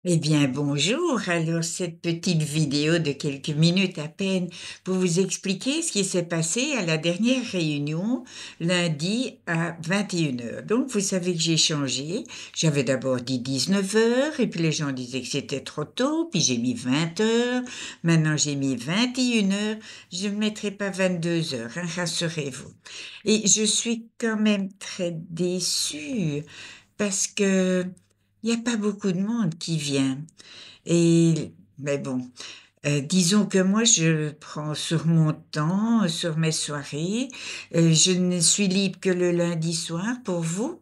Eh bien, bonjour. Alors, cette petite vidéo de quelques minutes à peine pour vous expliquer ce qui s'est passé à la dernière réunion, lundi à 21 heures. Donc, vous savez que j'ai changé. J'avais d'abord dit 19 heures, et puis les gens disaient que c'était trop tôt, puis j'ai mis 20 heures. Maintenant, j'ai mis 21 heures. Je ne mettrai pas 22 heures, hein, rassurez-vous. Et je suis quand même très déçue parce que il n'y a pas beaucoup de monde qui vient. Mais bon, disons que moi, je prends sur mon temps, sur mes soirées. Je ne suis libre que le lundi soir pour vous.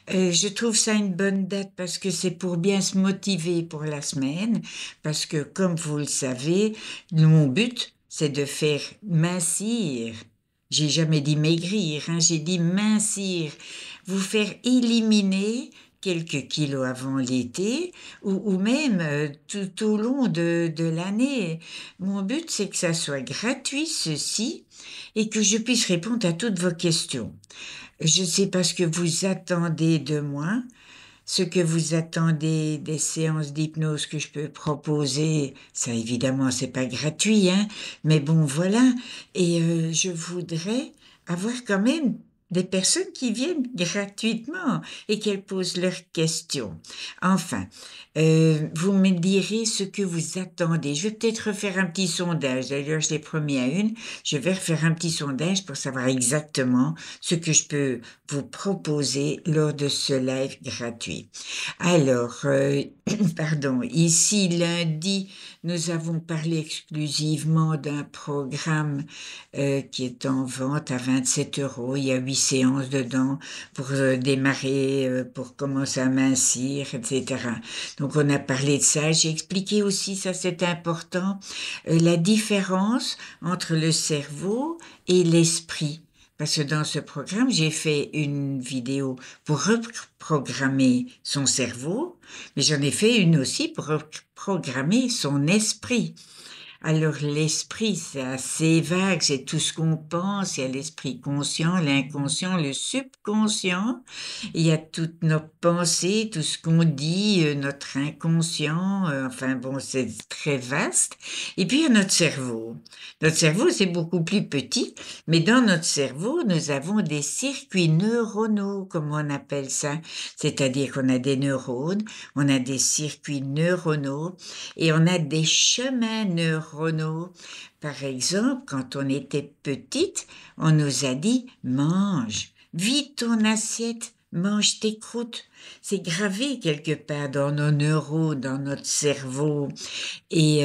Je trouve ça une bonne date parce que c'est pour bien se motiver pour la semaine. Parce que, comme vous le savez, mon but, c'est de faire mincir. J'ai jamais dit maigrir, hein, j'ai dit mincir. Vous faire éliminer quelques kilos avant l'été ou même tout au long de l'année. Mon but, c'est que ça soit gratuit, ceci, et que je puisse répondre à toutes vos questions. Je ne sais pas ce que vous attendez de moi, ce que vous attendez des séances d'hypnose que je peux proposer. Ça, évidemment, c'est pas gratuit, hein, mais bon, voilà. Et je voudrais avoir quand même des personnes qui viennent gratuitement et qu'elles posent leurs questions. Enfin, vous me direz ce que vous attendez. Je vais peut-être refaire un petit sondage. D'ailleurs, je l'ai promis à une. Je vais refaire un petit sondage pour savoir exactement ce que je peux vous proposer lors de ce live gratuit. Alors, pardon, ici lundi, nous avons parlé exclusivement d'un programme qui est en vente à 27 euros. Il y a 8 séances dedans pour démarrer, pour commencer à mincir, etc. Donc, on a parlé de ça. J'ai expliqué aussi, ça c'est important, la différence entre le cerveau et l'esprit. Parce que dans ce programme, j'ai fait une vidéo pour reprogrammer son cerveau, mais j'en ai fait une aussi pour reprogrammer son esprit. Alors l'esprit, c'est assez vague, c'est tout ce qu'on pense. Il y a l'esprit conscient, l'inconscient, le subconscient. Il y a toutes nos pensées, tout ce qu'on dit, notre inconscient. Enfin bon, c'est très vaste. Et puis il y a notre cerveau. Notre cerveau, c'est beaucoup plus petit, mais dans notre cerveau, nous avons des circuits neuronaux, comme on appelle ça. C'est-à-dire qu'on a des neurones, on a des circuits neuronaux et on a des chemins neuronaux. Par exemple, quand on était petite, on nous a dit mange, vide ton assiette, mange tes croûtes. C'est gravé quelque part dans nos neurones, dans notre cerveau. Et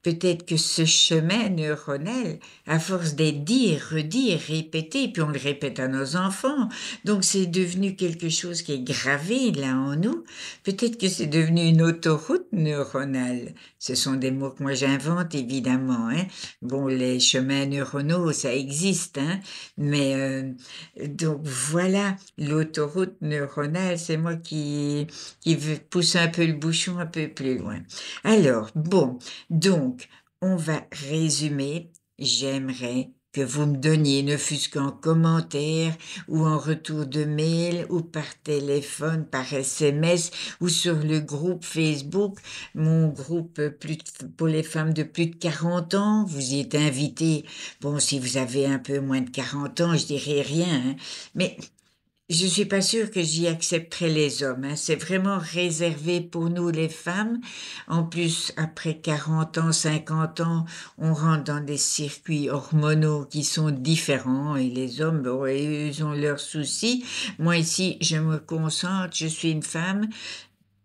peut-être que ce chemin neuronal, à force d'être dit, redit, répété, puis on le répète à nos enfants, donc c'est devenu quelque chose qui est gravé là en nous. Peut-être que c'est devenu une autoroute neuronale. Ce sont des mots que moi j'invente évidemment, hein. Bon, les chemins neuronaux, ça existe, hein. Mais donc voilà, l'autoroute neuronale, c'est moi qui pousse un peu le bouchon un peu plus loin. Alors, bon. Donc, on va résumer. J'aimerais que vous me donniez, ne fût-ce qu'en commentaire ou en retour de mail ou par téléphone, par SMS ou sur le groupe Facebook, mon groupe pour les femmes de plus de 40 ans. Vous y êtes invités. Bon, si vous avez un peu moins de 40 ans, je dirais rien, hein. Mais je suis pas sûre que j'y accepterai les hommes, hein. C'est vraiment réservé pour nous les femmes. En plus, après 40 ans, 50 ans, on rentre dans des circuits hormonaux qui sont différents et les hommes, bon, ils ont leurs soucis. Moi ici, je me concentre, je suis une femme,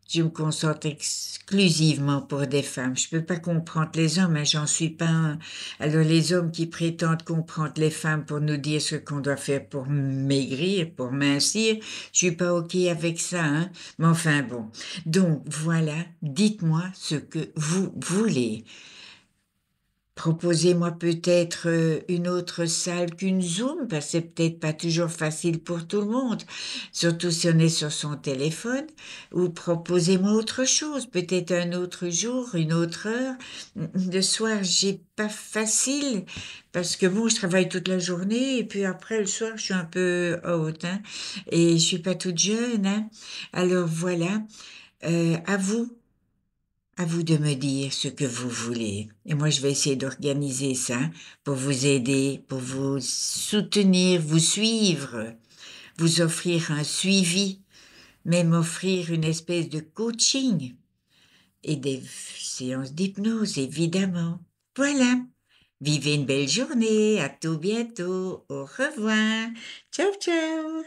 je me concentre exclusivement pour des femmes. Je peux pas comprendre les hommes, hein, j'en suis pas un. Alors les hommes qui prétendent comprendre les femmes pour nous dire ce qu'on doit faire pour maigrir, pour mincir, je suis pas OK avec ça, hein. Mais enfin bon. Donc voilà, dites-moi ce que vous voulez. Proposez-moi peut-être une autre salle qu'une Zoom, parce que c'est peut-être pas toujours facile pour tout le monde, surtout si on est sur son téléphone, ou proposez-moi autre chose, peut-être un autre jour, une autre heure. Le soir, j'ai pas facile, parce que bon, je travaille toute la journée, et puis après, le soir, je suis un peu haute, hein, et je suis pas toute jeune, hein. Alors voilà. À vous. À vous de me dire ce que vous voulez. Et moi, je vais essayer d'organiser ça pour vous aider, pour vous soutenir, vous suivre, vous offrir un suivi, même offrir une espèce de coaching et des séances d'hypnose, évidemment. Voilà. Vivez une belle journée. À tout bientôt. Au revoir. Ciao, ciao.